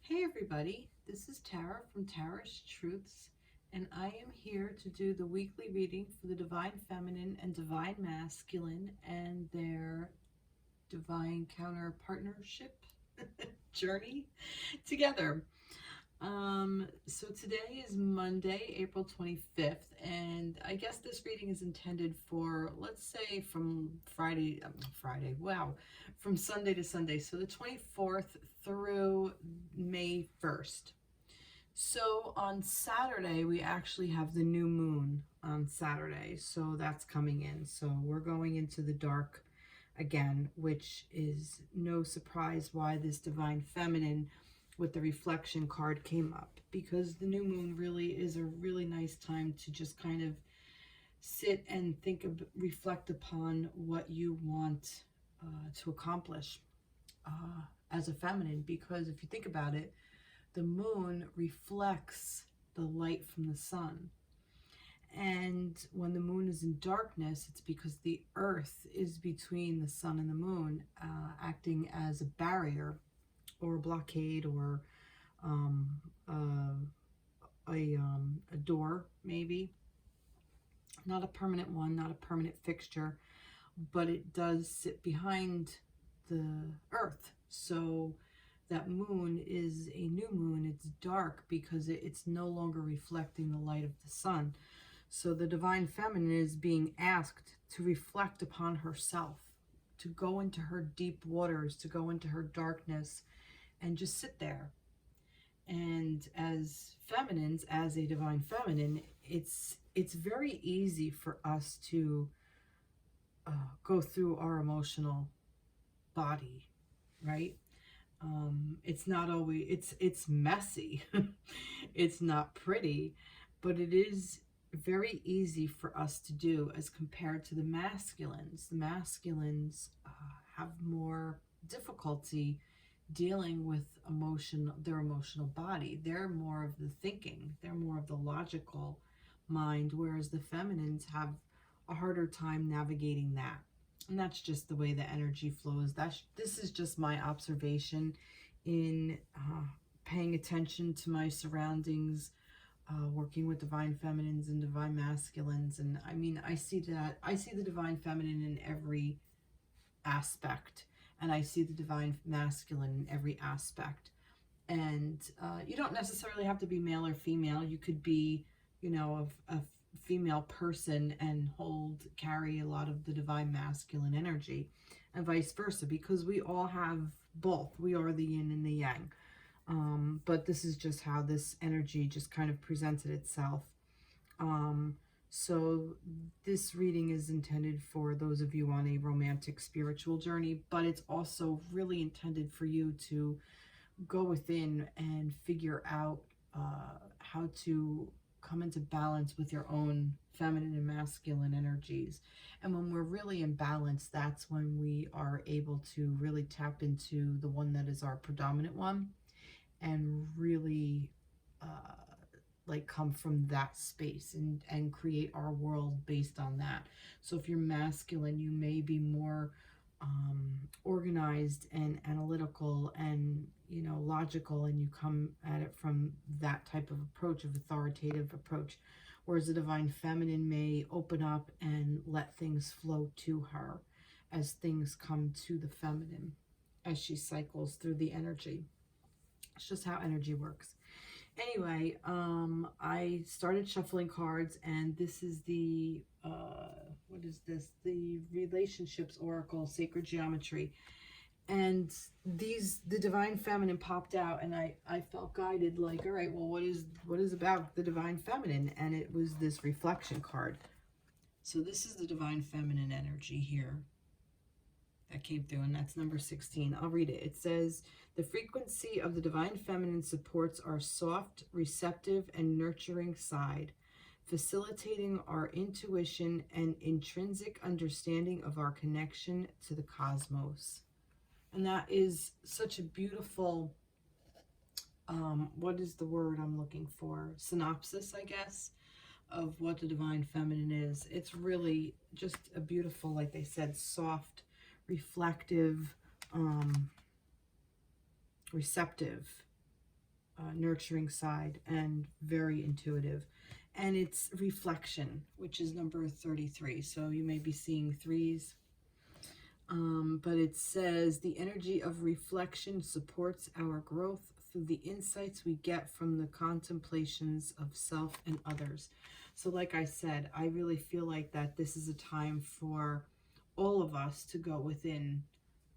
Hey everybody, this is Tara from Tara's Truths, and I am here to do the weekly reading for the Divine Feminine and Divine Masculine and their Divine Counter Partnership journey together. So today is Monday, April 25th, and I guess this reading is intended for, let's say, from from Sunday to Sunday, so the 24th through May 1st. So on Saturday, we actually have the new moon on Saturday, so that's coming in. So we're going into the dark again, which is no surprise why this Divine Feminine with the reflection card came up, because the new moon really is a really nice time to just kind of sit and reflect upon what you want to accomplish as a feminine. Because if you think about it, the moon reflects the light from the sun. And when the moon is in darkness, it's because the earth is between the sun and the moon, acting as a barrier or a blockade or a door, maybe. Not a permanent one, not a permanent fixture, but it does sit behind the earth. So that moon is a new moon. It's dark because it's no longer reflecting the light of the sun. So the Divine Feminine is being asked to reflect upon herself, to go into her deep waters, to go into her darkness and just sit there. And as feminines, as a Divine Feminine, it's very easy for us to go through our emotional body, right? It's not always, it's messy. It's not pretty, but it is very easy for us to do as compared to the masculines. The masculines have more difficulty dealing with their emotional body. They're more of the thinking, they're more of the logical mind, whereas the feminines have a harder time navigating that. And that's just the way the energy flows. This is just my observation in paying attention to my surroundings, working with Divine Feminines and Divine Masculines. And I mean, I see the Divine Feminine in every aspect, and I see the Divine Masculine in every aspect. And you don't necessarily have to be male or female. You could be, a female person and carry a lot of the Divine Masculine energy, and vice versa, because we all have both. We are the yin and the yang. But this is just how this energy just kind of presented itself. So this reading is intended for those of you on a romantic spiritual journey, but it's also really intended for you to go within and figure out how to come into balance with your own feminine and masculine energies. And when we're really in balance, that's when we are able to really tap into the one that is our predominant one, and really come from that space and create our world based on that. So if you're masculine, you may be more organized and analytical and logical, and you come at it from that type of approach, of authoritative approach, whereas the Divine Feminine may open up and let things flow to her as things come to the feminine as she cycles through the energy. It's just how energy works. Anyway, I started shuffling cards, and this is the what is this? The Relationships Oracle, Sacred Geometry. And the Divine Feminine popped out, and I felt guided, like, all right, well, what is about the Divine Feminine? And it was this reflection card. So this is the Divine Feminine energy here that came through, and that's number 16. I'll read it. It says, the frequency of the Divine Feminine supports our soft, receptive, and nurturing side, facilitating our intuition and intrinsic understanding of our connection to the cosmos. And that is such a beautiful, what is the word I'm looking for? Synopsis, I guess, of what the Divine Feminine is. It's really just a beautiful, like they said, soft, reflective, receptive nurturing side and very intuitive. And it's reflection, which is number 33. So you may be seeing threes. But it says the energy of reflection supports our growth through the insights we get from the contemplations of self and others. So like I said, I really feel like that this is a time for all of us to go within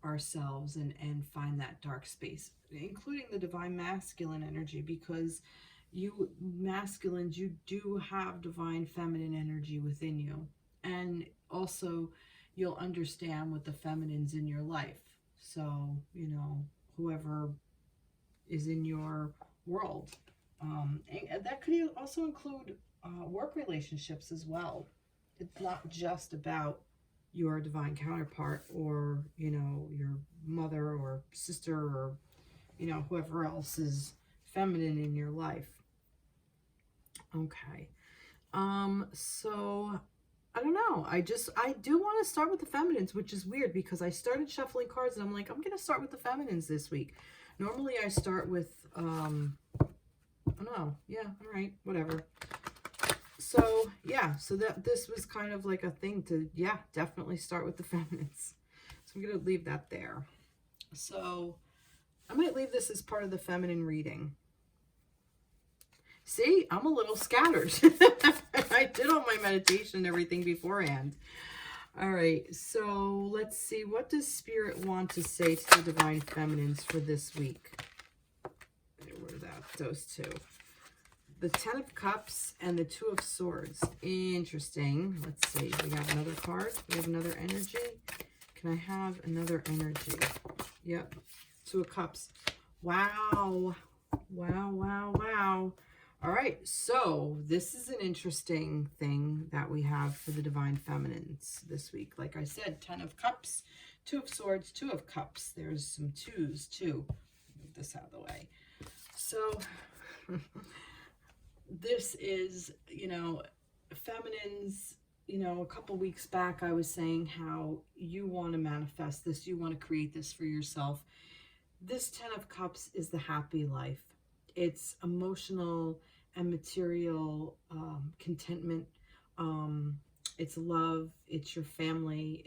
ourselves and find that dark space, including the divine masculine energy, because you masculines, you do have divine feminine energy within you. And also you'll understand with the feminines in your life. So, you know, whoever is in your world. And that could also include work relationships as well. It's not just about your divine counterpart or, you know, your mother or sister or, you know, whoever else is feminine in your life. Okay. So I don't know. I do want to start with the feminines, which is weird because I started shuffling cards and I'm like, I'm going to start with the feminines this week. Normally I start with, I don't know. Yeah. All right. Whatever. So yeah, so that this was kind of like a thing to, yeah, definitely start with the feminines. So I'm going to leave that there. So I might leave this as part of the feminine reading. See, I'm a little scattered. I did all my meditation and everything beforehand. All right, so let's see. What does Spirit want to say to the Divine Feminines for this week? What are that? Those two. The Ten of Cups and the Two of Swords. Interesting. Let's see. We got another card. We have another energy. Can I have another energy? Yep. Two of Cups. Wow. Wow, wow, wow. All right, so this is an interesting thing that we have for the Divine Feminines this week. Like I said, 10 of Cups, 2 of Swords, 2 of Cups. There's some twos, too. Move this out of the way. So this is, you know, feminines, you know, a couple weeks back I was saying how you want to manifest this. You want to create this for yourself. This 10 of Cups is the happy life. It's emotional and material contentment. It's love. It's your family.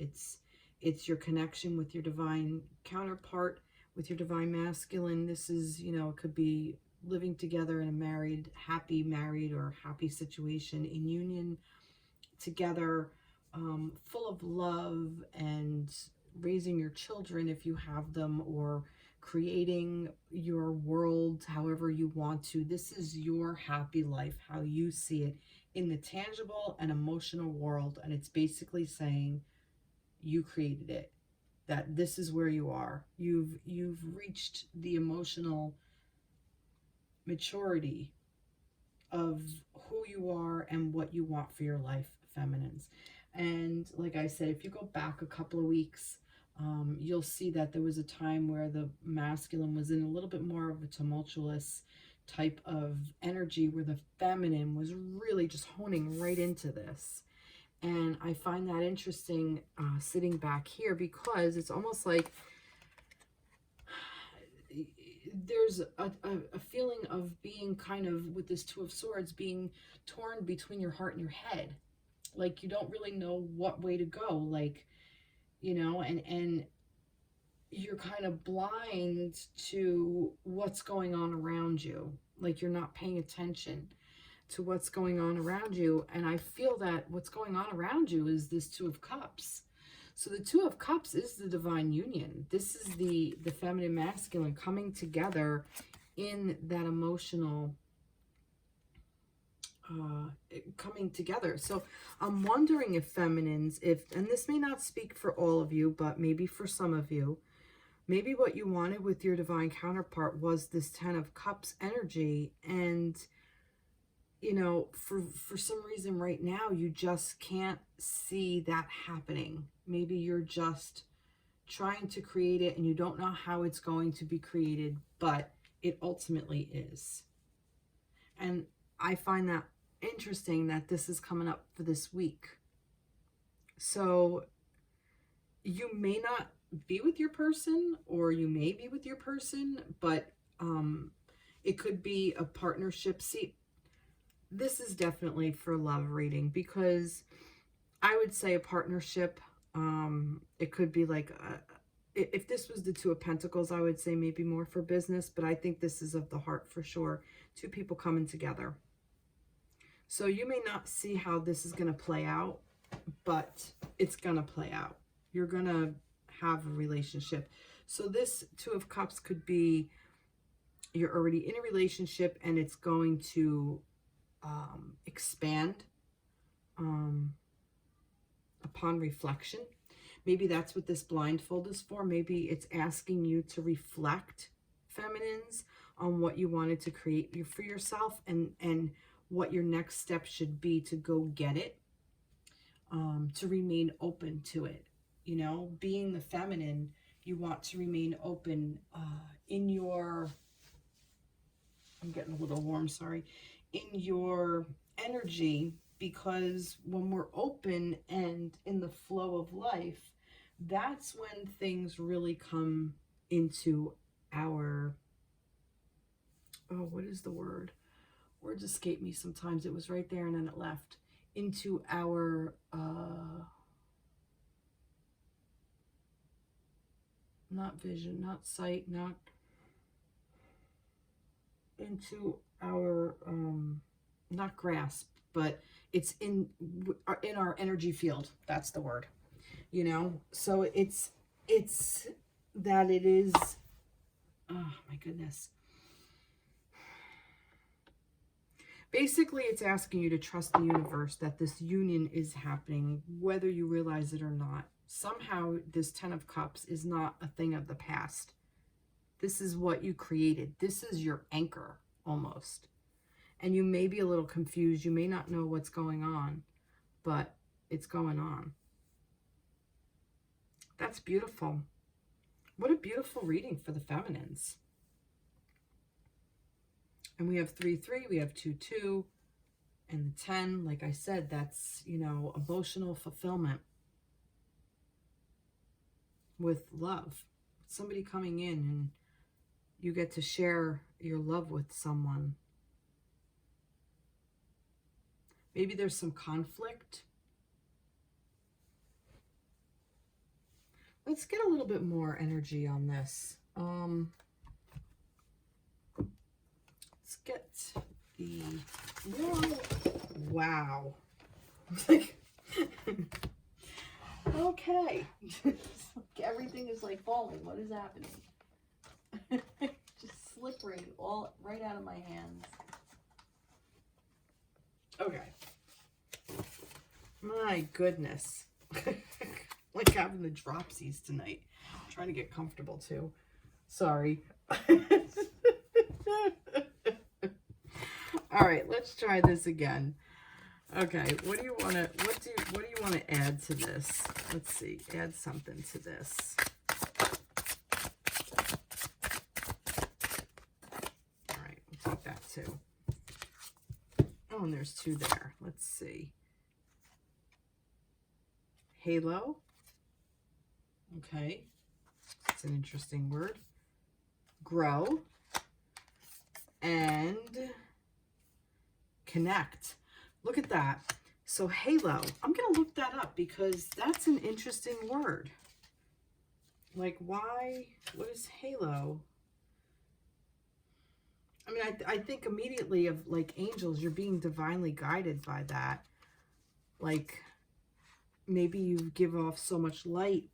It's your connection with your divine counterpart, with your divine masculine. This is, you know, it could be living together in a happy married or happy situation, in union together, full of love, and raising your children if you have them, or creating your world however you want to. This is your happy life, how you see it in the tangible and emotional world. And it's basically saying you created it, that this is where you are. You've reached the emotional maturity of who you are and what you want for your life, feminines. And like I said, if you go back a couple of weeks, you'll see that there was a time where the masculine was in a little bit more of a tumultuous type of energy, where the feminine was really just honing right into this. And I find that interesting sitting back here, because it's almost like there's a feeling of being kind of, with this Two of Swords, being torn between your heart and your head. Like you don't really know what way to go. Like, you know, and you're kind of blind to what's going on around you. Like you're not paying attention to what's going on around you. And I feel that what's going on around you is this Two of Cups. So the Two of Cups is the divine union. This is the feminine masculine coming together in that emotional coming together. So I'm wondering if feminines, and this may not speak for all of you, but maybe for some of you, maybe what you wanted with your divine counterpart was this 10 of Cups energy. And, you know, for some reason right now, you just can't see that happening. Maybe you're just trying to create it and you don't know how it's going to be created, but it ultimately is. And I find that interesting that this is coming up for this week. So you may not be with your person, or you may be with your person, but It could be a partnership. See, this is definitely for love reading, because I would say a partnership. It could be like if this was the Two of Pentacles, I would say maybe more for business, but I think this is of the heart for sure. Two people coming together. So you may not see how this is going to play out, but it's going to play out. You're going to have a relationship. So this Two of Cups could be you're already in a relationship and it's going to expand upon reflection. Maybe that's what this blindfold is for. Maybe it's asking you to reflect, feminines, on what you wanted to create for yourself and what your next step should be to go get it, to remain open to it. You know, being the feminine, you want to remain open in your, I'm getting a little warm, sorry, in your energy, because when we're open and in the flow of life, that's when things really come into our, oh, what is the word? Words escape me sometimes. It was right there and then it left. Into our, not vision, not sight, not, into our, not grasp, but it's in our energy field. That's the word, you know? So it's that it is, oh my goodness. Basically, it's asking you to trust the universe that this union is happening, whether you realize it or not. Somehow, this Ten of Cups is not a thing of the past. This is what you created. This is your anchor, almost. And you may be a little confused. You may not know what's going on, but it's going on. That's beautiful. What a beautiful reading for the feminines. And we have 3-3, we have 2-2, and the 10, like I said, that's, you know, emotional fulfillment with love. Somebody coming in and you get to share your love with someone. Maybe there's some conflict. Let's get a little bit more energy on this. Let's get the, wow. Okay. Everything is like falling. What is happening? Just slippery all right out of my hands. Okay. My goodness. Like having the dropsies tonight. I'm trying to get comfortable too. Sorry. All right, let's try this again. Okay, what do you want to add to this? Let's see. Add something to this. All right, we'll take that too. Oh, and there's 2 there. Let's see. Halo. Okay. It's an interesting word. Grow. And connect. Look at that. So halo. I'm going to look that up because that's an interesting word. Like why? What is halo? I mean, I think immediately of like angels. You're being divinely guided by that. Like maybe you give off so much light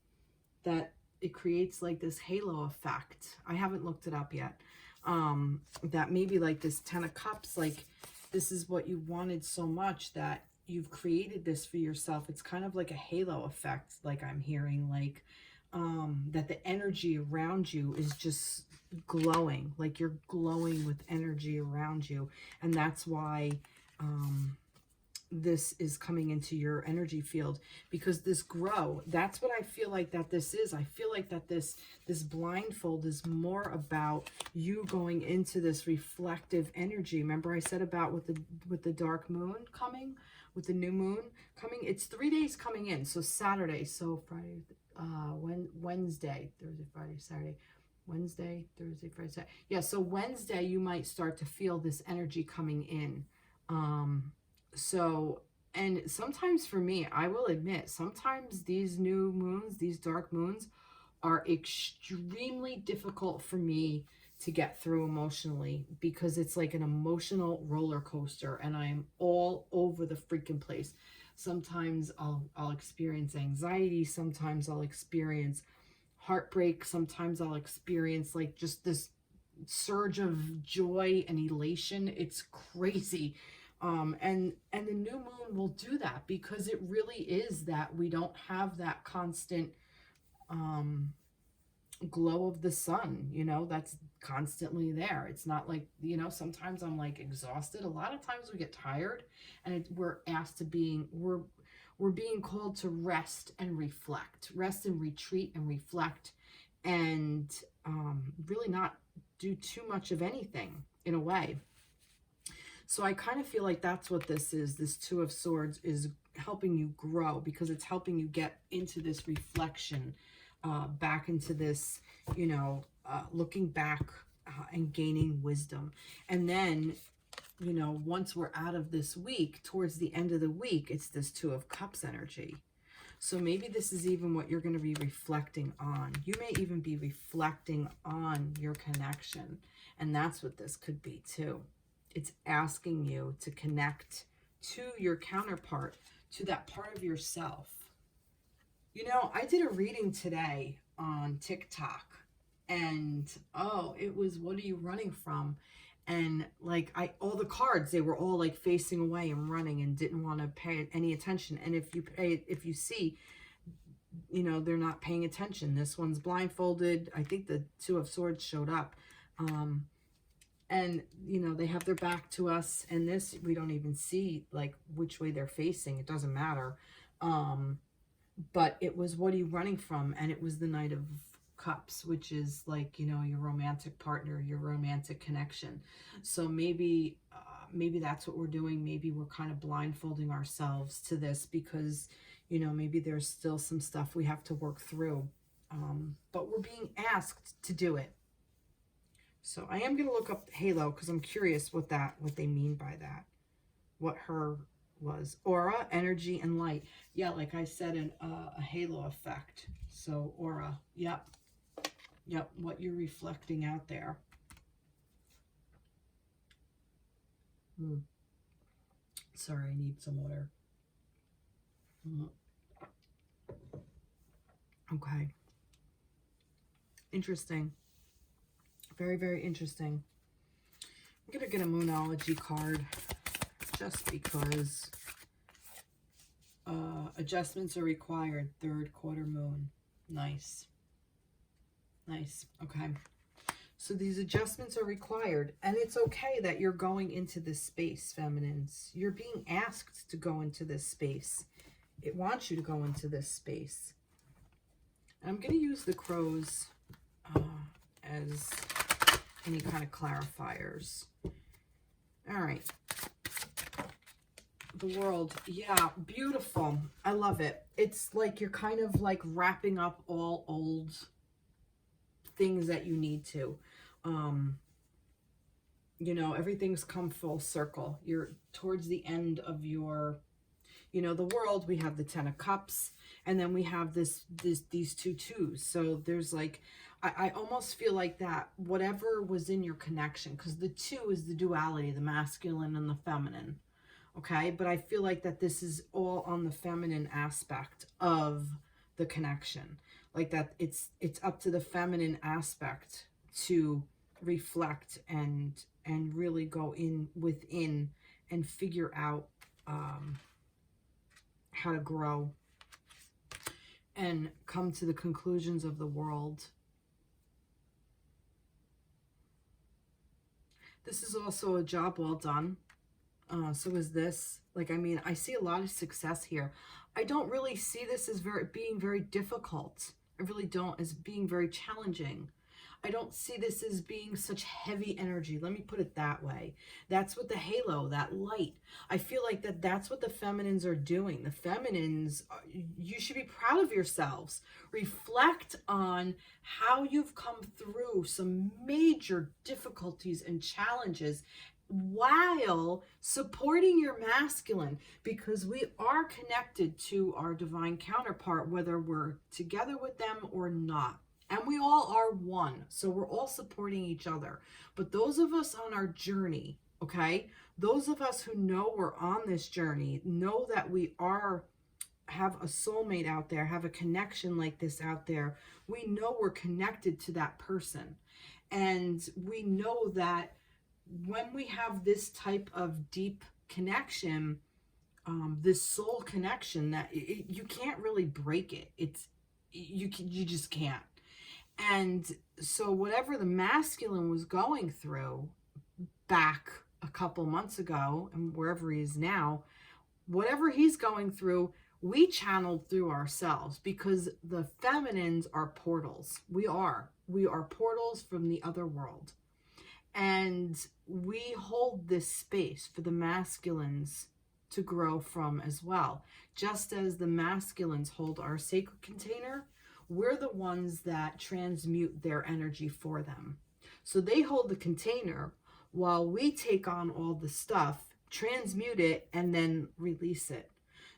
that it creates like this halo effect. I haven't looked it up yet. That maybe like this 10 of Cups, like this is what you wanted so much that you've created this for yourself. It's kind of like a halo effect, like I'm hearing, like that the energy around you is just glowing, like you're glowing with energy around you. And that's why this is coming into your energy field, because this grow, that's what I feel like that this is. I feel like that this blindfold is more about you going into this reflective energy. Remember I said about with the dark moon coming, with the new moon coming, it's 3 days coming in. So Saturday, so Friday, Wednesday, Thursday, Friday, Saturday, Wednesday, Thursday, Friday. Yeah, so Wednesday you might start to feel this energy coming in. So, and sometimes for me, I will admit, sometimes these new moons, these dark moons, are extremely difficult for me to get through emotionally, because it's like an emotional roller coaster and I'm all over the freaking place. Sometimes I'll experience anxiety, sometimes I'll experience heartbreak, sometimes I'll experience like just this surge of joy and elation. It's crazy. And the new moon will do that because it really is that we don't have that constant glow of the sun, you know, that's constantly there. It's not like, you know, sometimes I'm like exhausted. A lot of times we get tired and we're asked to we're being called to rest and reflect, rest and retreat and reflect, and really not do too much of anything in a way. So I kind of feel like that's what this is. This Two of Swords is helping you grow because it's helping you get into this reflection, back into this, you know, looking back and gaining wisdom. And then, you know, once we're out of this week, towards the end of the week, it's this Two of Cups energy. So maybe this is even what you're going to be reflecting on. You may even be reflecting on your connection. And that's what this could be too. It's asking you to connect to your counterpart, to that part of yourself. You know, I did a reading today on TikTok, and it was, what are you running from? And like all the cards, they were all like facing away and running and didn't want to pay any attention. And if you see, you know, they're not paying attention. This one's blindfolded. I think the Two of Swords showed up. And, you know, they have their back to us, and this, we don't even see like which way they're facing. It doesn't matter. But it was, what are you running from? And it was the Knight of Cups, which is like, you know, your romantic partner, your romantic connection. So maybe that's what we're doing. Maybe we're kind of blindfolding ourselves to this because, you know, maybe there's still some stuff we have to work through. But we're being asked to do it. So I am going to look up halo because I'm curious what they mean by that. What her was. Aura, energy, and light. Yeah, like I said, a halo effect. So aura. Yep. Yep, what you're reflecting out there. Sorry, I need some water. Okay. Interesting. Very, very interesting. I'm going to get a Moonology card just because adjustments are required. Third quarter moon. Nice. Nice. Okay. So these adjustments are required, and it's okay that you're going into this space, feminines. You're being asked to go into this space. It wants you to go into this space. And I'm going to use the crows as any kind of clarifiers. All right. The World. Yeah, beautiful. I love it. It's like you're kind of like wrapping up all old things that you need to. You know, everything's come full circle. You're towards the end of your, you know, the World. We have the Ten of Cups, and then we have these two twos. So there's like, I almost feel like that whatever was in your connection, because the two is the duality, the masculine and the feminine. Okay, but I feel like that this is all on the feminine aspect of the connection. Like that it's up to the feminine aspect to reflect and really go in within and figure out how to grow and come to the conclusions of the world. This is also a job well done. So is this. Like, I mean, I see a lot of success here. I don't really see this as being very difficult. I really don't, as being very challenging. I don't see this as being such heavy energy. Let me put it that way. That's what the halo, that light. I feel like that's what the feminines are doing. The feminines, you should be proud of yourselves. Reflect on how you've come through some major difficulties and challenges while supporting your masculine, because we are connected to our divine counterpart, whether we're together with them or not. And we all are one. So we're all supporting each other. But those of us on our journey, okay, those of us who know we're on this journey, know that we have a soulmate out there, have a connection like this out there. We know we're connected to that person. And we know that when we have this type of deep connection, this soul connection, that you can't really break it. You just can't. And so whatever the masculine was going through back a couple months ago, and wherever he is now, whatever he's going through, we channeled through ourselves, because the feminines are portals. We are portals from the other world. And we hold this space for the masculines to grow from as well. Just as the masculines hold our sacred container, we're the ones that transmute their energy for them. So they hold the container while we take on all the stuff, transmute it, and then release it.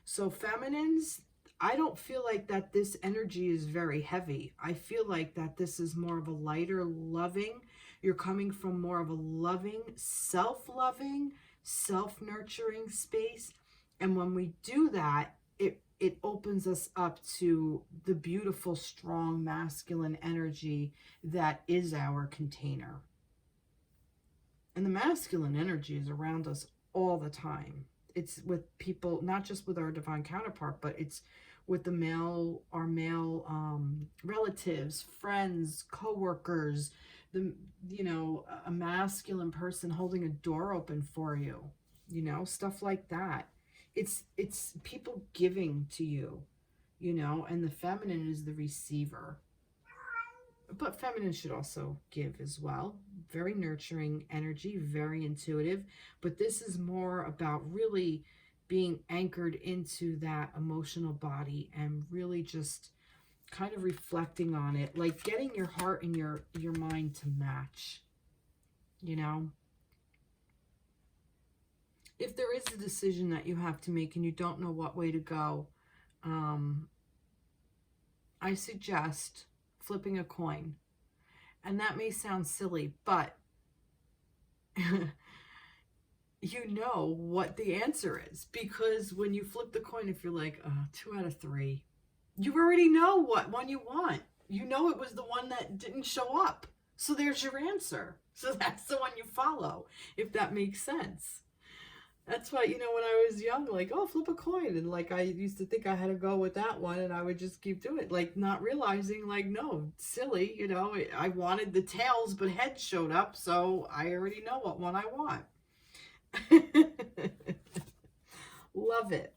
So feminines, I don't feel like that this energy is very heavy. I feel like that this is more of a lighter, loving. You're coming from more of a loving, self-loving, self-nurturing space. And when we do that, it opens us up to the beautiful, strong, masculine energy that is our container. And the masculine energy is around us all the time. It's with people, not just with our divine counterpart, but it's with our male relatives, friends, co-workers, a masculine person holding a door open for you, stuff like that. It's people giving to you, and the feminine is the receiver. But feminine should also give as well. Very nurturing energy, very intuitive. But this is more about really being anchored into that emotional body and really just kind of reflecting on it, like getting your heart and your mind to match, If there is a decision that you have to make and you don't know what way to go, I suggest flipping a coin. And that may sound silly, but you know what the answer is. Because when you flip the coin, if you're like, 2 out of 3, you already know what one you want. You know it was the one that didn't show up. So there's your answer. So that's the one you follow, if that makes sense. That's why, when I was young, like, flip a coin. And like, I used to think I had to go with that one, and I would just keep doing it. Like, not realizing, like, no, silly, I wanted the tails, but heads showed up. So I already know what one I want. Love it.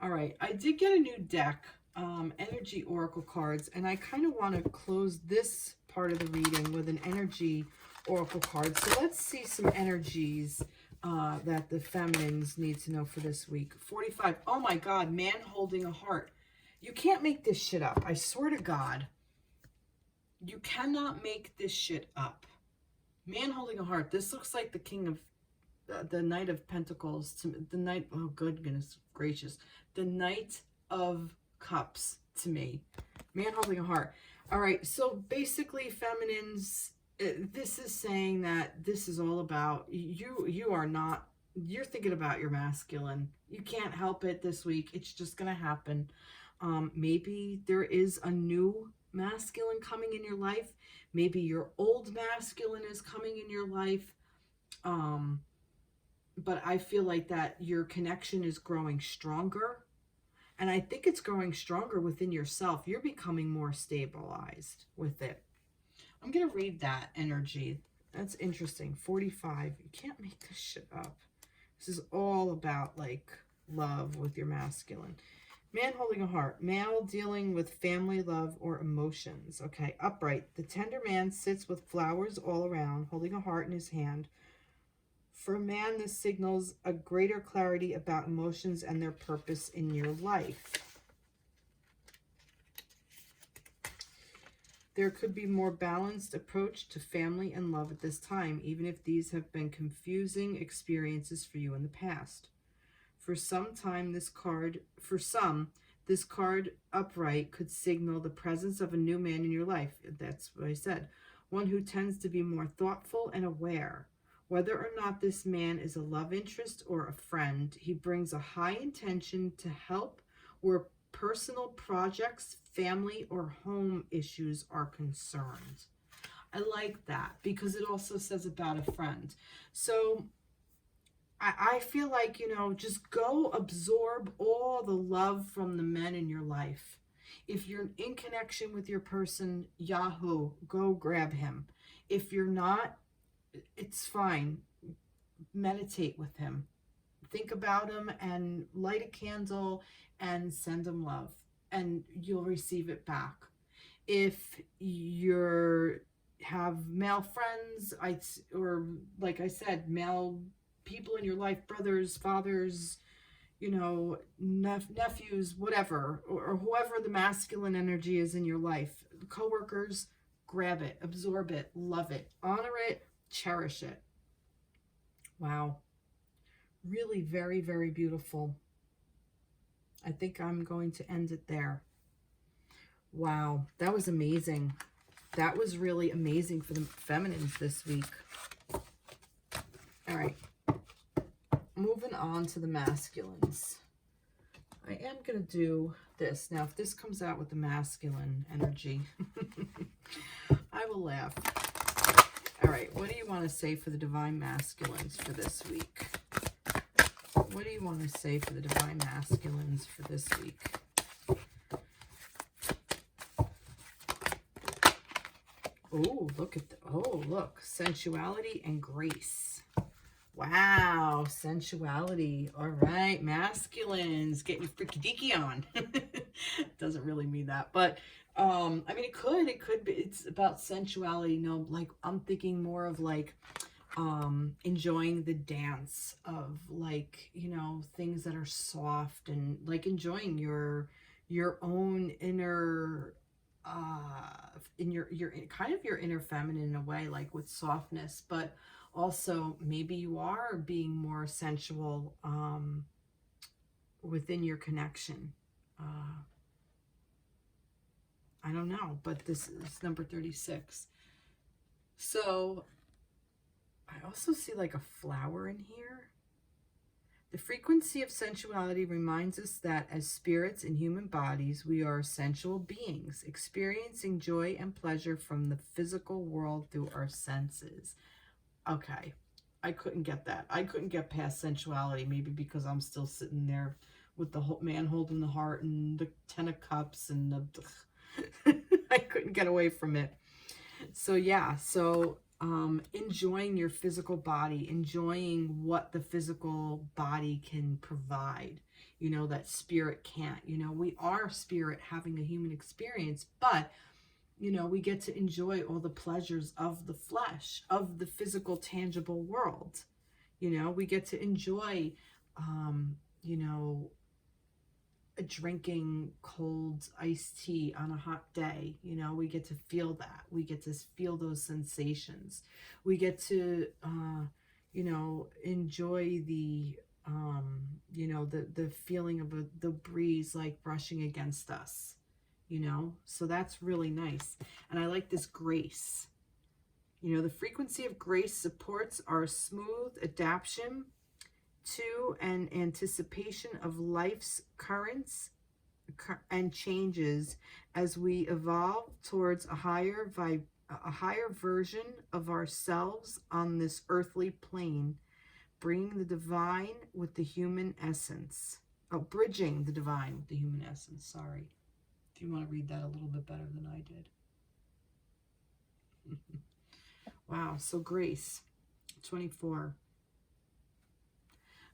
All right. I did get a new deck, Energy Oracle cards. And I kind of want to close this part of the reading with an Energy Oracle card. So let's see some energies that the feminines need to know for this week. 45. Oh my God, man holding a heart. You can't make this shit up. I swear to God. You cannot make this shit up. Man holding a heart. This looks like the king of, the Knight of Pentacles. Oh goodness gracious. The Knight of Cups to me. Man holding a heart. All right, so basically feminines, this is saying that this is all about you're thinking about your masculine. You can't help it this week. It's just going to happen. Maybe there is a new masculine coming in your life. Maybe your old masculine is coming in your life. But I feel like that your connection is growing stronger. And I think it's growing stronger within yourself. You're becoming more stabilized with it. I'm going to read that energy. That's interesting. 45. You can't make this shit up. This is all about, like, love with your masculine. Man holding a heart. Male dealing with family, love, or emotions. Okay, upright. The tender man sits with flowers all around, holding a heart in his hand. For a man, this signals a greater clarity about emotions and their purpose in your life. There could be more balanced approach to family and love at this time, even if these have been confusing experiences for you in the past. For some, this card upright could signal the presence of a new man in your life. That's what I said. One who tends to be more thoughtful and aware. Whether or not this man is a love interest or a friend, he brings a high intention to help where personal projects, family, or home issues are concerned. I like that because it also says about a friend. So I feel like, just go absorb all the love from the men in your life. If you're in connection with your person, Yahoo, go grab him. If you're not, it's fine. Meditate with him. Think about him and light a candle and send him love, and you'll receive it back. If you're have male friends, or like I said, male people in your life, brothers, fathers, nephews, whatever, or whoever the masculine energy is in your life, coworkers, grab it, absorb it, love it, honor it, cherish it. Wow. Really very, very beautiful. I think I'm going to end it there. Wow, that was amazing. That was really amazing for the feminines this week. All right. Moving on to the masculines. I am going to do this. Now, if this comes out with the masculine energy, I will laugh. All right, what do you want to say for the divine masculines for this week? What do you want to say for the divine masculines for this week? Oh, look at look, sensuality and grace. Wow, sensuality. All right, masculines, get your freaky deaky on. Doesn't really mean that, but I mean, it could be. It's about sensuality. No, like I'm thinking more of like enjoying the dance of, like, things that are soft, and like enjoying your own inner in your kind of your inner feminine in a way, like with softness, but also maybe you are being more sensual within your connection. I don't know, but this is number 36. So I also see like a flower in here. The frequency of sensuality reminds us that as spirits in human bodies, we are sensual beings, experiencing joy and pleasure from the physical world through our senses. Okay, I couldn't get that. I couldn't get past sensuality, maybe because I'm still sitting there with the man holding the heart and the 10 of cups and the... I couldn't get away from it. So yeah, enjoying your physical body, enjoying what the physical body can provide, that spirit can't. We are spirit having a human experience, but we get to enjoy all the pleasures of the flesh, of the physical, tangible world. We get to enjoy, drinking cold iced tea on a hot day. We get to feel that. We get to feel those sensations. We get to, enjoy the, the feeling of the breeze like brushing against us. So that's really nice. And I like this grace. The frequency of grace supports our smooth adaptation to and anticipation of life's currents and changes as we evolve towards a higher version of ourselves on this earthly plane, bringing the divine with the human essence. Oh, bridging the divine with the human essence. Sorry. If you want to read that a little bit better than I did. Wow, so grace, 24.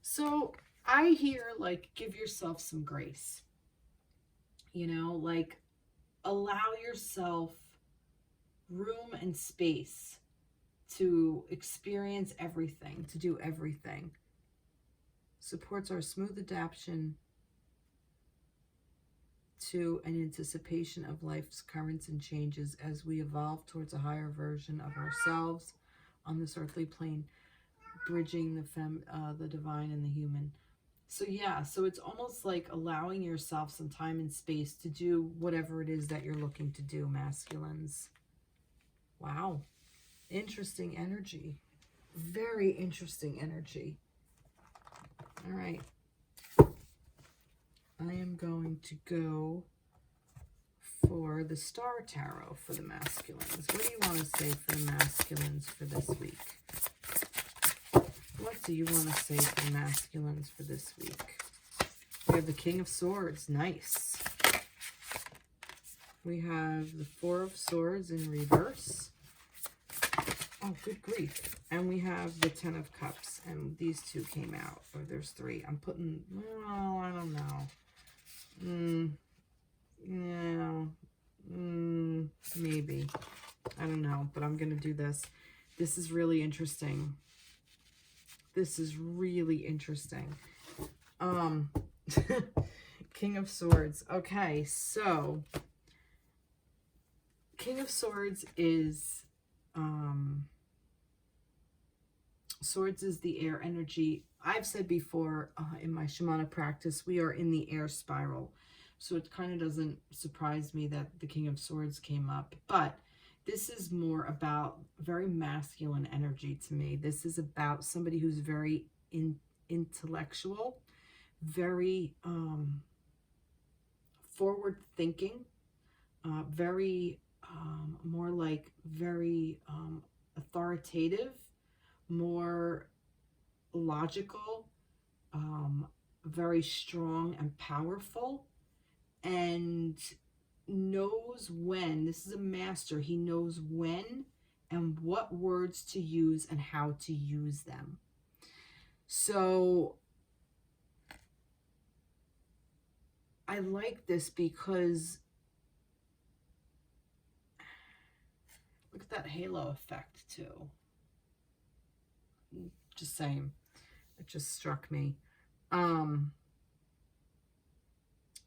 So I hear, like, give yourself some grace. you know, like allow yourself room and space to experience everything, to do everything. Supports our smooth adaptation to an anticipation of life's currents and changes as we evolve towards a higher version of ourselves on this earthly plane, bridging the divine and the human. So yeah, so it's almost like allowing yourself some time and space to do whatever it is that you're looking to do, masculines. Wow. Interesting energy. Very interesting energy. All right. I am going to go for the Star Tarot for the masculines. What do you want to say for the masculines for this week? What do you want to say for the masculines for this week? We have the King of Swords. Nice. We have the Four of Swords in reverse. Oh, good grief. And we have the Ten of Cups. And these two came out. Or there's three. I'm putting... well, I don't know. Maybe. I don't know. But I'm going to do this. This is really interesting. This is really interesting. King of Swords. Okay, so King of Swords is Swords is the air energy. I've said before in my shamanic practice, we are in the air spiral. So it kind of doesn't surprise me that the King of Swords came up. But this is more about very masculine energy to me. This is about somebody who's very intellectual, very forward thinking, very more like very authoritative, more logical, very strong and powerful, and knows when. This is a master. He knows when and what words to use and how to use them. So I like this because look at that halo effect too. Just saying. It just struck me.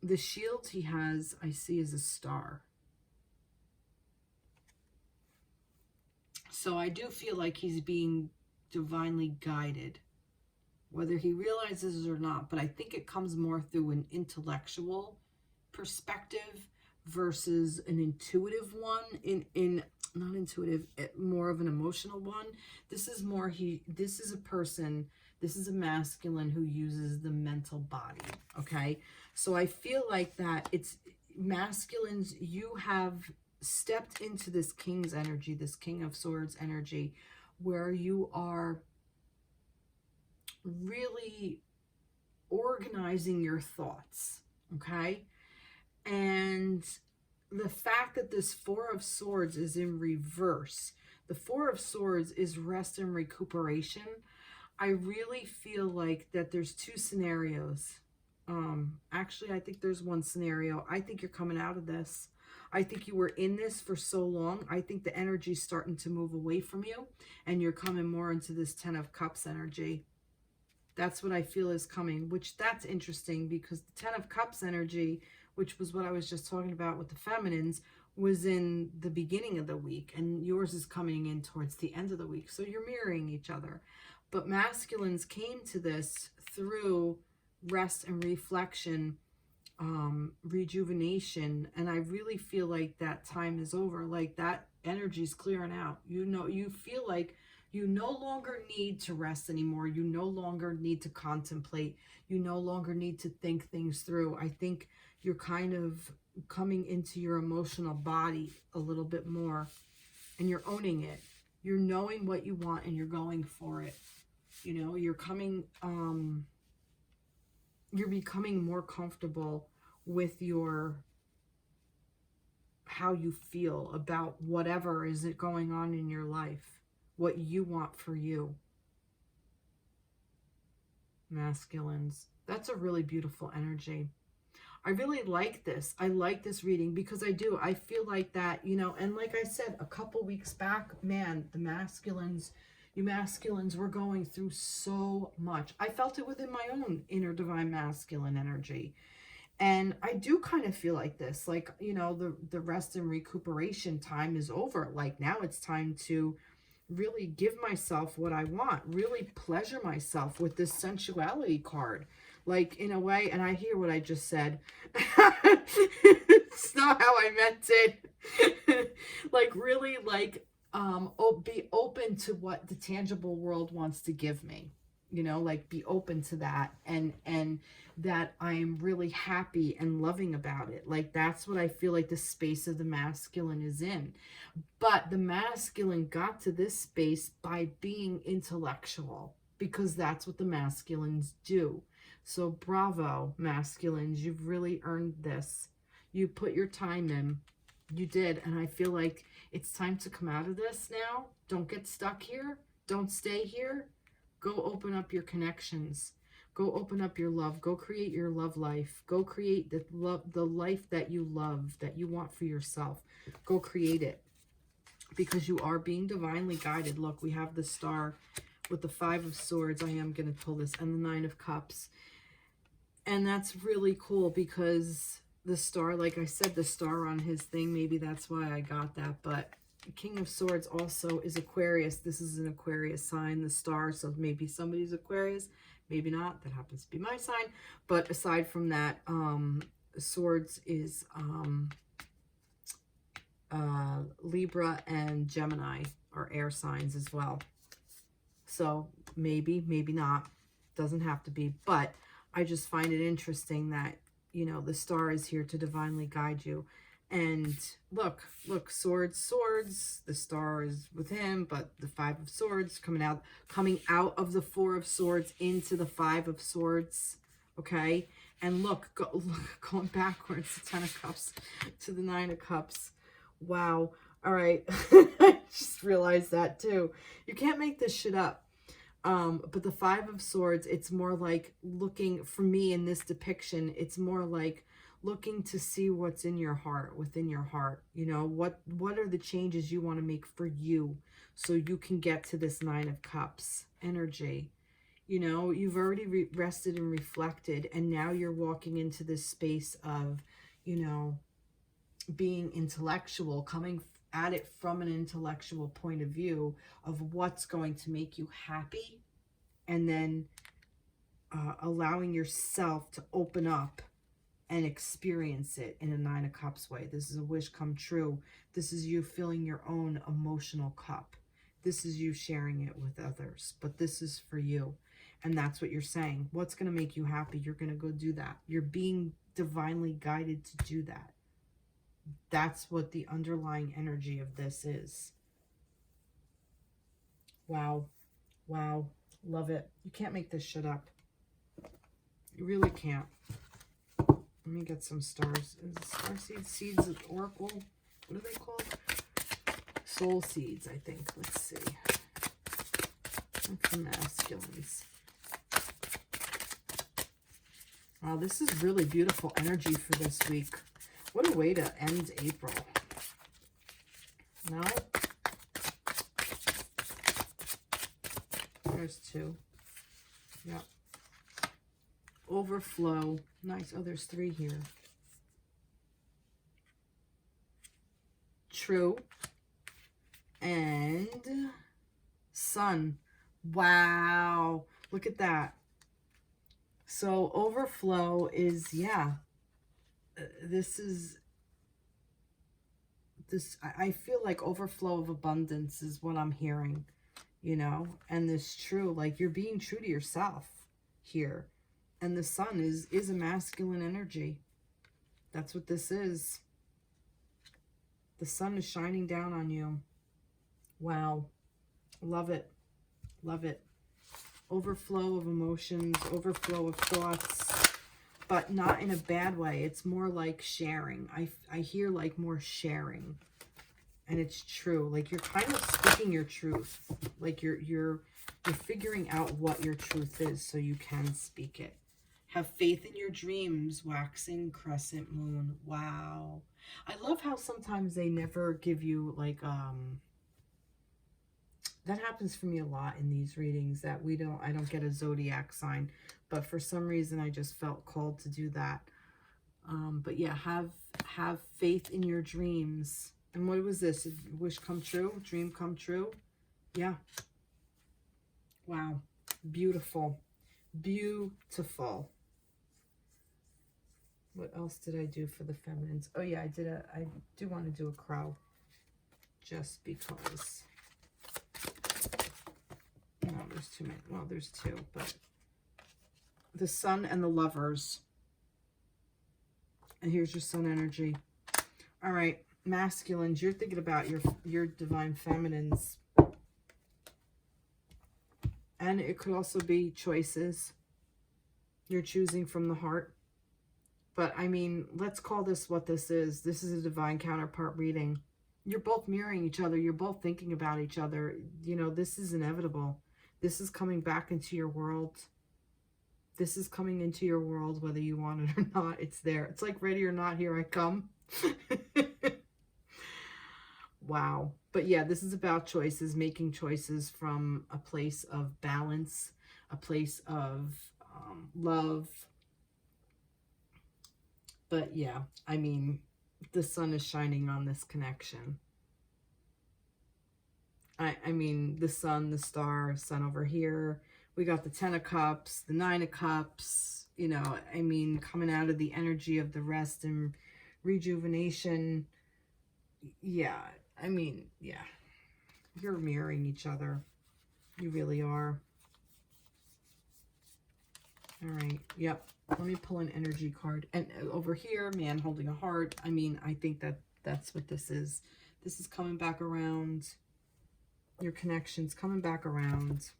The shield he has, I see, is a star. So I do feel like he's being divinely guided, whether he realizes it or not. But I think it comes more through an intellectual perspective versus an intuitive one. Not intuitive, more of an emotional one. This is more, this is a person, this is a masculine who uses the mental body, okay? So I feel like that it's masculines, you have stepped into this King's energy, this King of Swords energy, where you are really organizing your thoughts, okay? And the fact that this Four of Swords is in reverse, the Four of Swords is rest and recuperation. I really feel like that there's two scenarios. Actually, I think there's one scenario. I think you're coming out of this. I think you were in this for so long. I think the energy's starting to move away from you, and you're coming more into this Ten of Cups energy. That's what I feel is coming, which that's interesting because the Ten of Cups energy, which was what I was just talking about with the feminines, was in the beginning of the week, and yours is coming in towards the end of the week. So you're mirroring each other. But masculines came to this through rest and reflection, rejuvenation, and I really feel like that time is over. Like that energy is clearing out. You know, you feel like you no longer need to rest anymore. You no longer need to contemplate. You no longer need to think things through. I think you're kind of coming into your emotional body a little bit more, and you're owning it. You're knowing what you want and you're going for it. You know, you're coming, you're becoming more comfortable with how you feel about whatever is going on in your life, what you want for you. Masculines. That's a really beautiful energy. I really like this. I like this reading because I do. I feel like that, you know, and like I said, a couple weeks back, man, the masculines, you masculines were going through so much. I felt it within my own inner divine masculine energy. And I do kind of feel like this, like, you know, the rest and recuperation time is over. Like now it's time to really give myself what I want, really pleasure myself with this sensuality card. Like in a way, and I hear what I just said. It's not how I meant it. Like really like be open to what the tangible world wants to give me. You know, like be open to that, and that I'm really happy and loving about it. Like that's what I feel like the space of the masculine is in. But the masculine got to this space by being intellectual, because that's what the masculines do. So bravo, masculines, you've really earned this. You put your time in. You did, and I feel like it's time to come out of this now. Don't get stuck here. Don't stay here. Go open up your connections. Go open up your love. Go create your love life. Go create the life that you love, that you want for yourself. Go create it, because you are being divinely guided. Look, we have the star with the 5 of Swords. I am going to pull this, and the 9 of Cups. And that's really cool because the star, like I said, the star on his thing, maybe that's why I got that, but King of Swords also is Aquarius. This is an Aquarius sign, the star. So maybe somebody's Aquarius, maybe not. That happens to be my sign. But aside from that, Swords is Libra and Gemini are air signs as well. So maybe, maybe not. Doesn't have to be. But I just find it interesting that, you know, the star is here to divinely guide you. And look, swords, swords. The star is with him, but the 5 of Swords coming out of the 4 of Swords into the 5 of Swords. Okay, and look, going backwards, the 10 of Cups to the 9 of Cups. Wow. All right, I just realized that too. You can't make this shit up. But the 5 of Swords, it's more like looking, for me in this depiction, it's more like looking to see what's in your heart, within your heart. You know, what are the changes you want to make for you so you can get to this 9 of Cups energy. You know, you've already rested and reflected, and now you're walking into this space of, you know, being intellectual, coming at it from an intellectual point of view of what's going to make you happy, and then allowing yourself to open up and experience it in a 9 of Cups way. This is a wish come true. This is you filling your own emotional cup. This is you sharing it with others, but this is for you. And that's what you're saying. What's going to make you happy? You're going to go do that. You're being divinely guided to do that. That's what the underlying energy of this is. Wow. Wow. Love it. You can't make this shit up. You really can't. Let me get some stars. Is it star seeds of oracle? What are they called? Soul seeds, I think. Let's see. What's the masculines? Wow, this is really beautiful energy for this week. What a way to end April. No? There's 2. Yep. Overflow. Nice. Oh, there's 3 here. True. And Sun. Wow. Look at that. So overflow is, yeah. I feel like overflow of abundance is what I'm hearing, you know, and this true, like you're being true to yourself here. And the Sun is a masculine energy. That's what this is. The sun is shining down on you. Wow. Love it. Love it. Overflow of emotions, overflow of thoughts, but not in a bad way. It's more like sharing. I hear like more sharing. And it's true. Like you're kind of speaking your truth. Like you're figuring out what your truth is so you can speak it. Have faith in your dreams, waxing crescent moon. Wow. I love how sometimes they never give you like that happens for me a lot in these readings, that I don't get a zodiac sign, but for some reason I just felt called to do that. But yeah, have faith in your dreams. And what was this? Wish come true? Dream come true? Yeah. Wow. Beautiful. Beautiful. What else did I do for the feminines? Oh yeah, I do want to do a crow. Just because. No, there's too many. Well, there's two, but the sun and the lovers. And here's your sun energy. All right, masculines, you're thinking about your divine feminines. And it could also be choices. You're choosing from the heart. But I mean, let's call this what this is. This is a divine counterpart reading. You're both mirroring each other. You're both thinking about each other. You know, this is inevitable. This is coming back into your world. This is coming into your world, whether you want it or not. It's there. It's like ready or not, here I come. Wow. But yeah, this is about choices, making choices from a place of balance, a place of love. But yeah, I mean, the sun is shining on this connection. I mean, the sun, the star, sun over here. We got the 10 of cups, the 9 of cups, you know, I mean, coming out of the energy of the rest and rejuvenation. Yeah, I mean, yeah. You're mirroring each other. You really are. All right. Yep. Let me pull an energy card. And over here, man holding a heart. I mean, I think that's what this is. This is coming back around. Your connections coming back around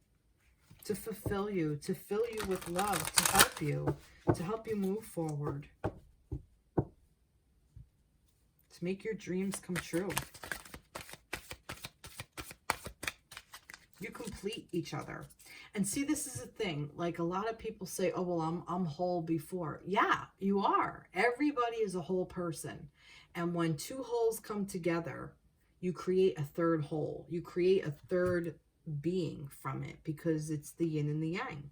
to fulfill you, to fill you with love, to help you move forward, to make your dreams come true. You complete each other. And see, this is a thing. Like a lot of people say, oh, well, I'm whole before. Yeah, you are. Everybody is a whole person. And when two wholes come together, you create a third whole. You create a third being from it, because it's the yin and the yang,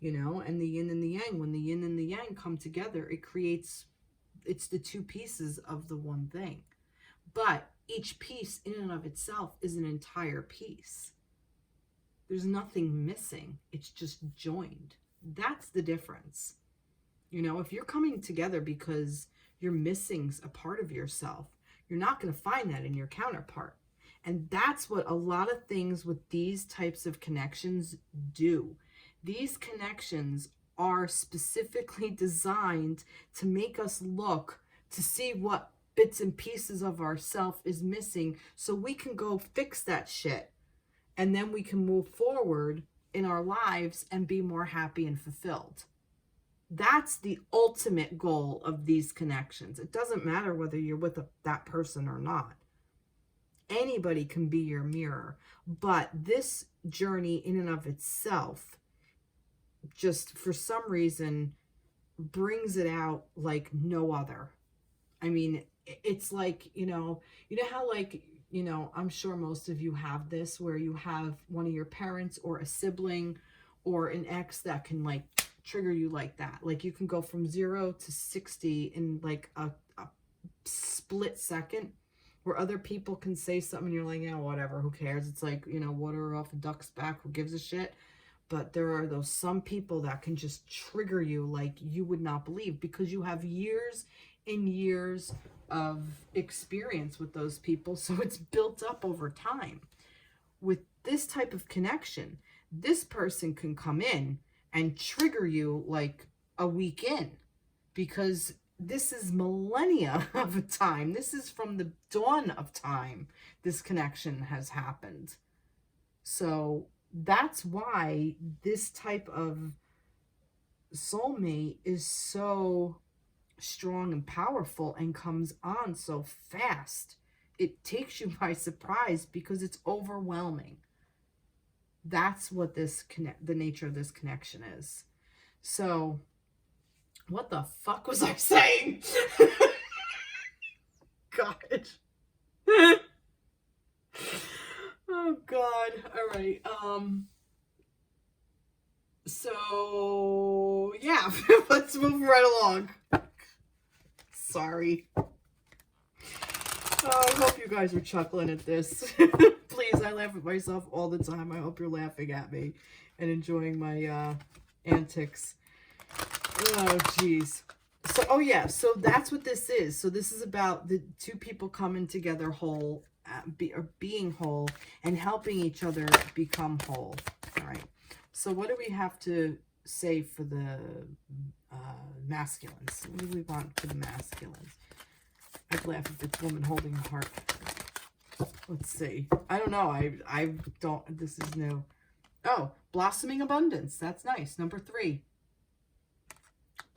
you know, and the yin and the yang, when the yin and the yang come together, it's the two pieces of the one thing. But each piece in and of itself is an entire piece. There's nothing missing. It's just joined. That's the difference. You know, if you're coming together because you're missing a part of yourself, you're not going to find that in your counterpart. And that's what a lot of things with these types of connections do. These connections are specifically designed to make us look to see what bits and pieces of ourself is missing, so we can go fix that shit. And then we can move forward in our lives and be more happy and fulfilled. That's the ultimate goal of these connections. It doesn't matter whether you're with that person or not. Anybody can be your mirror. But this journey in and of itself, just for some reason, brings it out like no other. I mean, it's like, you know how, like, you know, I'm sure most of you have this, where you have one of your parents or a sibling or an ex that can like trigger you like that. Like you can go from 0 to 60 in like a split second, where other people can say something and you're like, yeah, whatever, who cares? It's like, you know, water off a duck's back, who gives a shit? But there are those some people that can just trigger you like you would not believe, because you have years and years of experience with those people, so it's built up over time. With this type of connection, this person can come in and trigger you like a week in, because this is millennia of a time. This is from the dawn of time this connection has happened. So that's why this type of soulmate is so strong and powerful and comes on so fast. It takes you by surprise because it's overwhelming. That's what the nature of this connection is. So What the fuck was I saying? God. Oh God. All right. So yeah, let's move right along. Sorry. I hope you guys are chuckling at this. Please, I laugh at myself all the time. I hope you're laughing at me and enjoying my antics. Oh, jeez. So, oh yeah, so that's what this is. So this is about the two people coming together whole, being whole, and helping each other become whole. All right. So what do we have to say for the masculines? What do we want for the masculines? I'd laugh if it's woman holding a heart. Let's see. I don't know. I don't. This is new. Oh, blossoming abundance. That's nice. Number 3.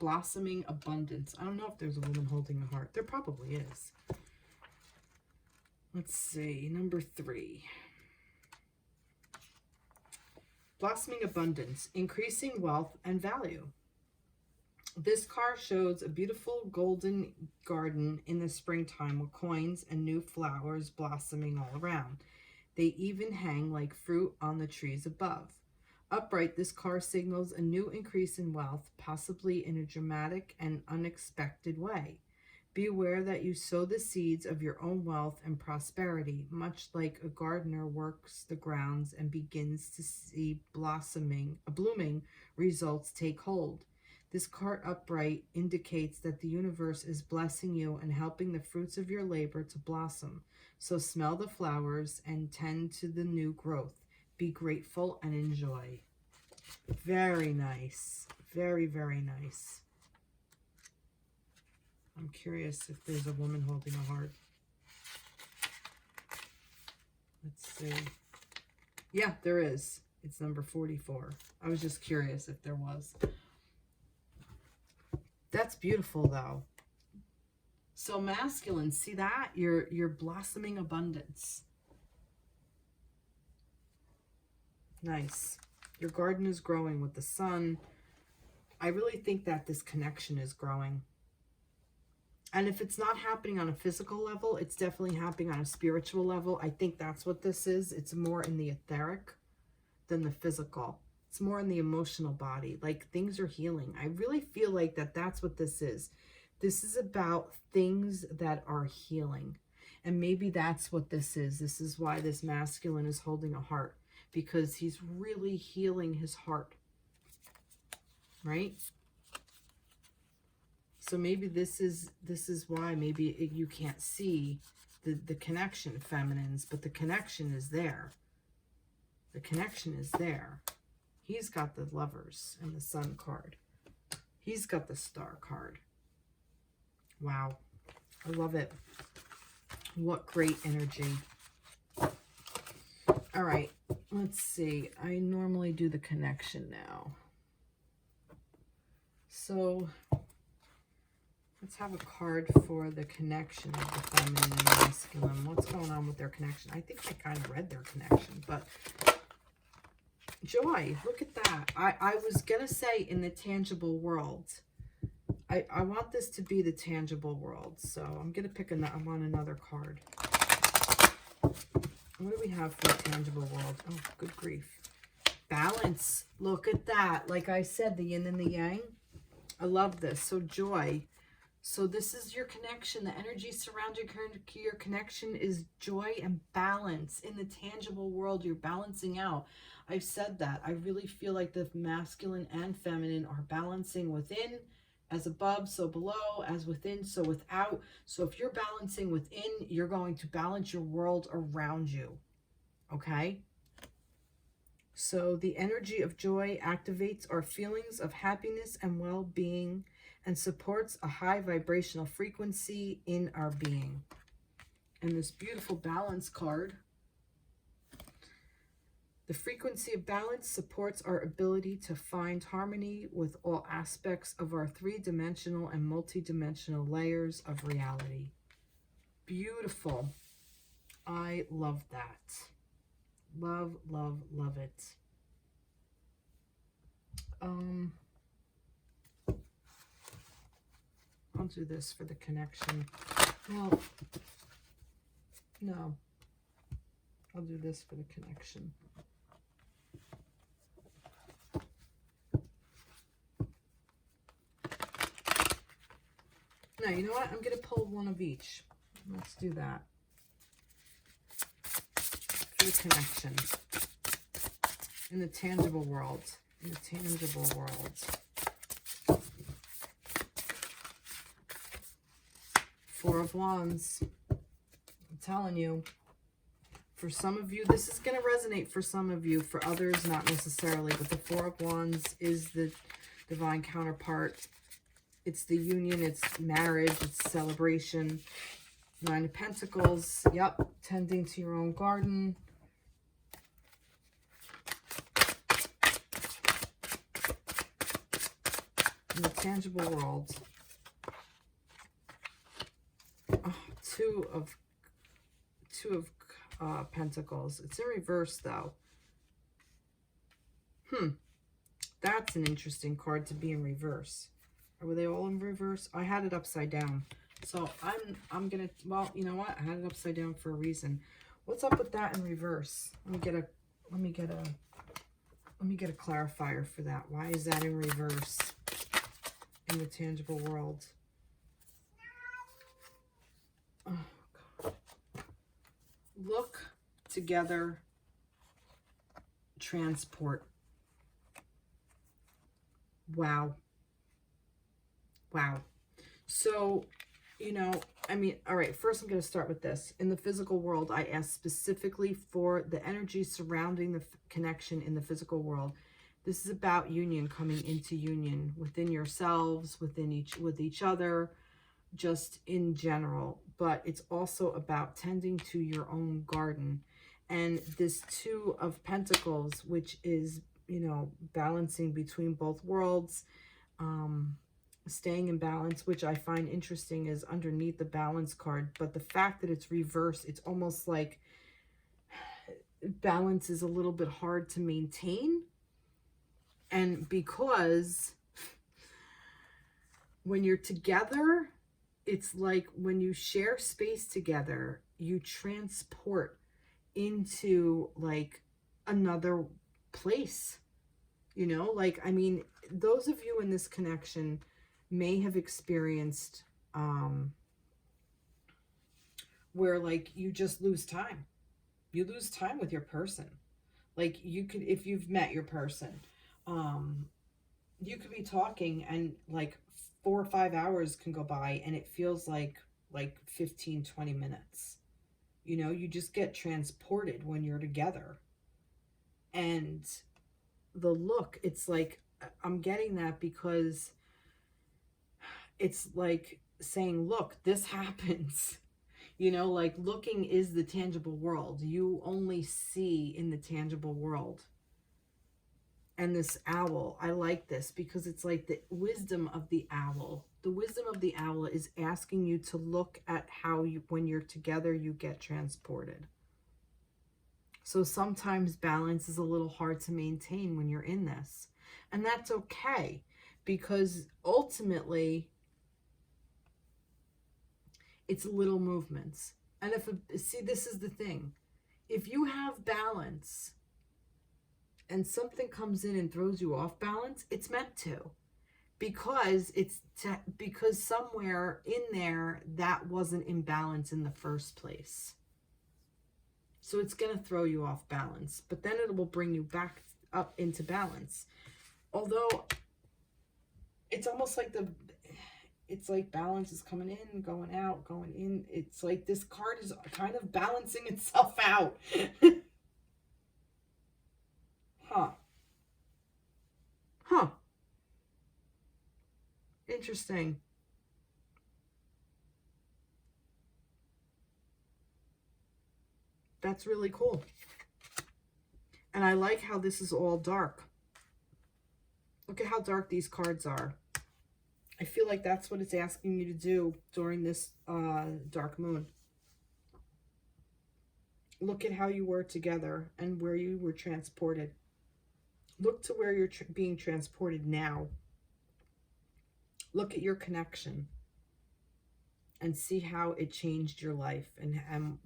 Blossoming abundance. I don't know if there's a woman holding a heart. There probably is. Let's see. Number 3. Blossoming abundance. Increasing wealth and value. This card shows a beautiful golden garden in the springtime with coins and new flowers blossoming all around. They even hang like fruit on the trees above. Upright, this card signals a new increase in wealth, possibly in a dramatic and unexpected way. Be aware that you sow the seeds of your own wealth and prosperity, much like a gardener works the grounds and begins to see blooming results take hold. This card upright indicates that the universe is blessing you and helping the fruits of your labor to blossom. So smell the flowers and tend to the new growth. Be grateful and enjoy. Very nice. Very, very nice. I'm curious if there's a woman holding a heart. Let's see. Yeah, there is. It's number 44. I was just curious if there was. That's beautiful, though. So masculine, see that? You're blossoming abundance. Nice. Your garden is growing with the sun. I really think that this connection is growing. And if it's not happening on a physical level, it's definitely happening on a spiritual level. I think that's what this is. It's more in the etheric than the physical. It's more in the emotional body. Like things are healing. I really feel like that's what this is. This is about things that are healing. And maybe that's what this is. This is why this masculine is holding a heart. Because he's really healing his heart. Right? So maybe this is why maybe you can't see the connection, feminines. But the connection is there. The connection is there. He's got the lovers and the sun card. He's got the star card. Wow. I love it. What great energy. All right. Let's see. I normally do the connection now. So let's have a card for the connection of the feminine and masculine. What's going on with their connection? I think I kind of read their connection, but joy, look at that. I was going to say in the tangible world. I want this to be the tangible world. So I'm going to pick I want another card. What do we have for the tangible world? Oh, good grief. Balance. Look at that. Like I said, the yin and the yang. I love this. So joy. So this is your connection. The energy surrounding your connection is joy and balance. In the tangible world, you're balancing out. I've said that. I really feel like the masculine and feminine are balancing within, as above, so below, as within, so without. So if you're balancing within, you're going to balance your world around you. Okay? So the energy of joy activates our feelings of happiness and well-being and supports a high vibrational frequency in our being. And this beautiful balance card. The frequency of balance supports our ability to find harmony with all aspects of our three-dimensional and multi-dimensional layers of reality. Beautiful. I love that. Love, love, love it. I'll do this for the connection. Well, no. I'll do this for the connection. No, you know what? I'm going to pull one of each. Let's do that. For the connection. In the tangible world. In the tangible world. Four of Wands. I'm telling you. For some of you, this is going to resonate for some of you. For others, not necessarily. But the Four of Wands is the divine counterpart. It's the union. It's marriage. It's celebration. Nine of Pentacles. Yep. Tending to your own garden. In the tangible world. Oh, two of Pentacles. It's in reverse though. That's an interesting card to be in reverse. Or were they all in reverse? I had it upside down. So I'm gonna, well, you know what? I had it upside down for a reason. What's up with that in reverse? Let me get a clarifier for that. Why is that in reverse in the tangible world? Oh, God. Look together, transport. Wow. Wow. So, you know, I mean, all right, first I'm going to start with this. In the physical world, I asked specifically for the energy surrounding the connection in the physical world. This is about union, coming into union within yourselves, with each other, just in general. But it's also about tending to your own garden. And this Two of Pentacles, which is, you know, balancing between both worlds, staying in balance, which I find interesting, is underneath the balance card. But the fact that it's reversed, it's almost like balance is a little bit hard to maintain. And because when you're together, it's like when you share space together, you transport into like another place, you know, like, I mean, those of you in this connection may have experienced where like you just lose time. You lose time with your person. Like you could, if you've met your person, you could be talking and like 4 or 5 hours can go by and it feels like 15-20 minutes. You know, you just get transported when you're together. And the look, it's like, I'm getting that because it's like saying, look, this happens. You know, like looking is the tangible world. You only see in the tangible world. And this owl, I like this because it's like the wisdom of the owl. The wisdom of the owl is asking you to look at how you, when you're together, you get transported. So sometimes balance is a little hard to maintain when you're in this. And that's okay, because ultimately it's little movements. And see, this is the thing. If you have balance and something comes in and throws you off balance, it's meant to. Because because somewhere in there that wasn't in balance in the first place. So it's going to throw you off balance, but then it will bring you back up into balance. Although it's almost like it's like balance is coming in, going out, going in. It's like this card is kind of balancing itself out. Huh. Interesting. That's really cool. And I like how this is all dark. Look at how dark these cards are. I feel like that's what it's asking you to do during this dark moon. Look at how you were together and where you were transported. Look to where you're being transported now. Look at your connection. and see how it changed your life, and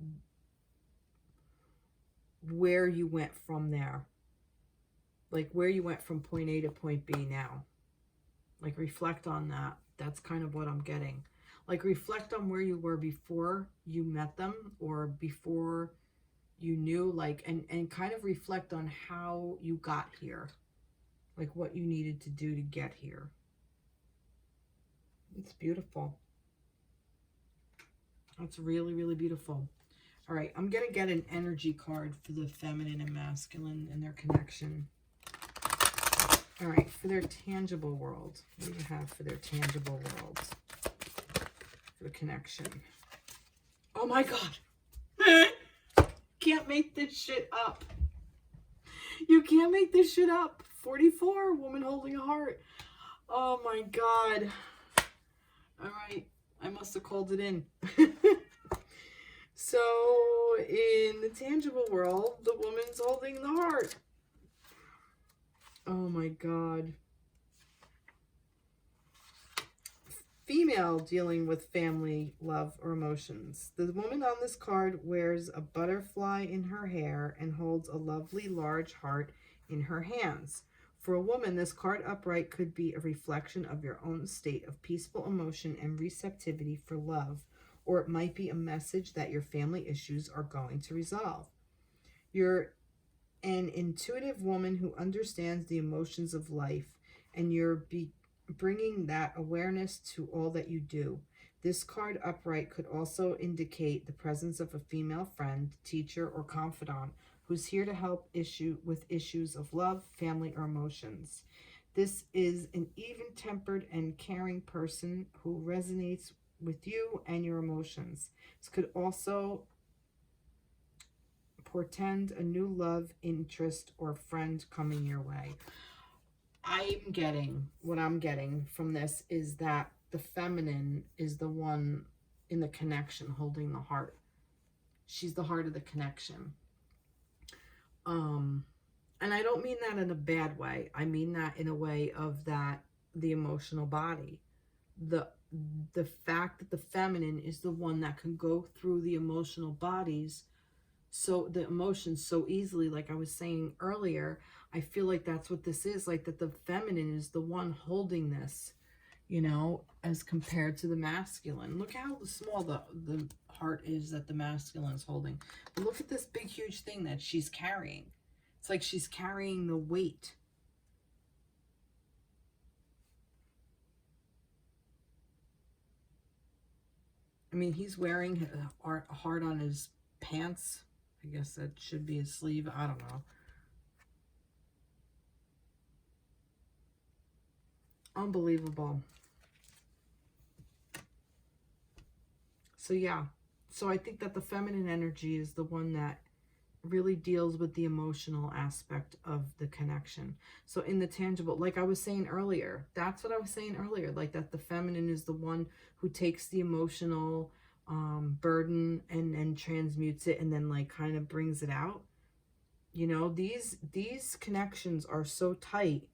where you went from there. Like where you went from point A to point B now. Like reflect on that. That's kind of what I'm getting. Like reflect on where you were before you met them, or before you knew, like, and kind of reflect on how you got here. Like what you needed to do to get here. It's beautiful. That's really, really beautiful. All right, I'm going to get an energy card for the feminine and masculine and their connection. All right, for their tangible world. What do you have for their tangible world? For the connection. Oh my God. Can't make this shit up. You can't make this shit up. 44, woman holding a heart. Oh my God. All right, I must have called it in. So, in the tangible world, the woman's holding the heart. Oh my God. Female dealing with family, love, or emotions. The woman on this card wears a butterfly in her hair and holds a lovely large heart in her hands. For a woman, this card upright could be a reflection of your own state of peaceful emotion and receptivity for love, or it might be a message that your family issues are going to resolve. You're an intuitive woman who understands the emotions of life, and you're bringing that awareness to all that you do. This card upright could also indicate the presence of a female friend, teacher, or confidant who's here to help with issues of love, family, or emotions. This is an even-tempered and caring person who resonates with you and your emotions. This could also portend a new love, interest, or friend coming your way. What I'm getting from this is that the feminine is the one in the connection holding the heart. She's the heart of the connection. And I don't mean that in a bad way. I mean that in a way of that the emotional body. The fact that the feminine is the one that can go through the emotional bodies, so the emotions so easily, like I was saying earlier. I feel like that's what this is, like that the feminine is the one holding this, as compared to the masculine. Look how small the heart is that the masculine is holding. But look at this big, huge thing that she's carrying. It's like she's carrying the weight. I mean, he's wearing a heart on his pants. I guess that should be his sleeve. I don't know. Unbelievable. So yeah. So I think that the feminine energy is the one that really deals with the emotional aspect of the connection. So in the tangible, like I was saying earlier, that's what I was saying earlier, like that the feminine is the one who takes the emotional burden and transmutes it, and then like kind of brings it out. These connections are so tight.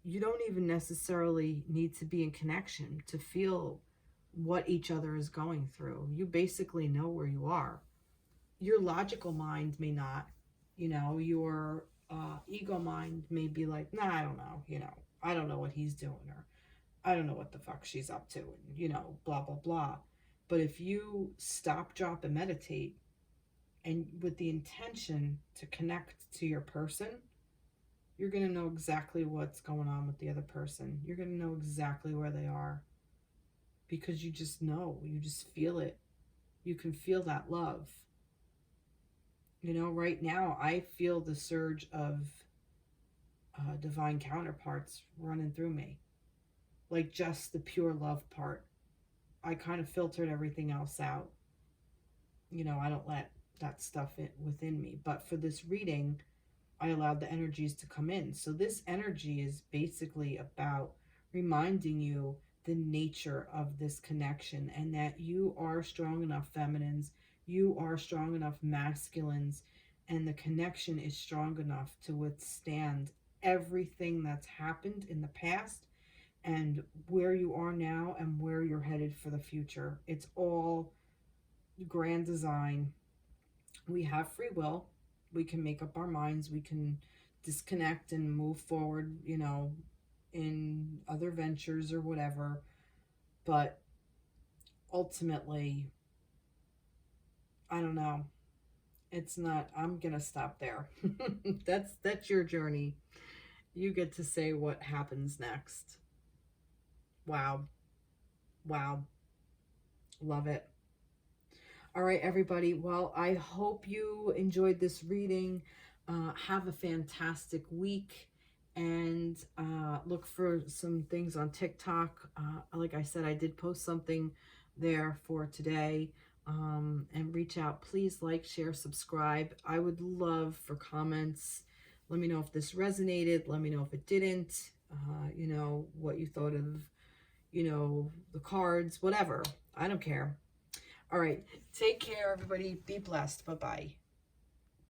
You don't even necessarily need to be in connection to feel what each other is going through. You basically know where you are. Your logical mind may not, your ego mind may be like, nah, I don't know, I don't know what he's doing, or I don't know what the fuck she's up to, and, blah, blah, blah. But if you stop, drop, and meditate, and with the intention to connect to your person, you're going to know exactly what's going on with the other person. You're going to know exactly where they are, because you just know, you just feel it. You can feel that love. Right now, I feel the surge of divine counterparts running through me. Like just the pure love part. I kind of filtered everything else out. I don't let that stuff within me. But for this reading, I allowed the energies to come in. So this energy is basically about reminding you the nature of this connection, and that you are strong enough feminines, you are strong enough masculines, and the connection is strong enough to withstand everything that's happened in the past, and where you are now and where you're headed for the future. It's all grand design. We have free will. We can make up our minds. We can disconnect and move forward, you know, in other ventures or whatever. But ultimately, I don't know. It's not, I'm going to stop there. That's your journey. You get to say what happens next. Wow. Wow. Love it. All right, everybody. Well, I hope you enjoyed this reading. Have a fantastic week, and look for some things on TikTok. Like I said, I did post something there for today, and reach out. Please like, share, subscribe. I would love for comments. Let me know if this resonated. Let me know if it didn't. You know, what you thought of, you know, the cards, whatever. I don't care. All right. Take care, everybody. Be blessed. Bye-bye.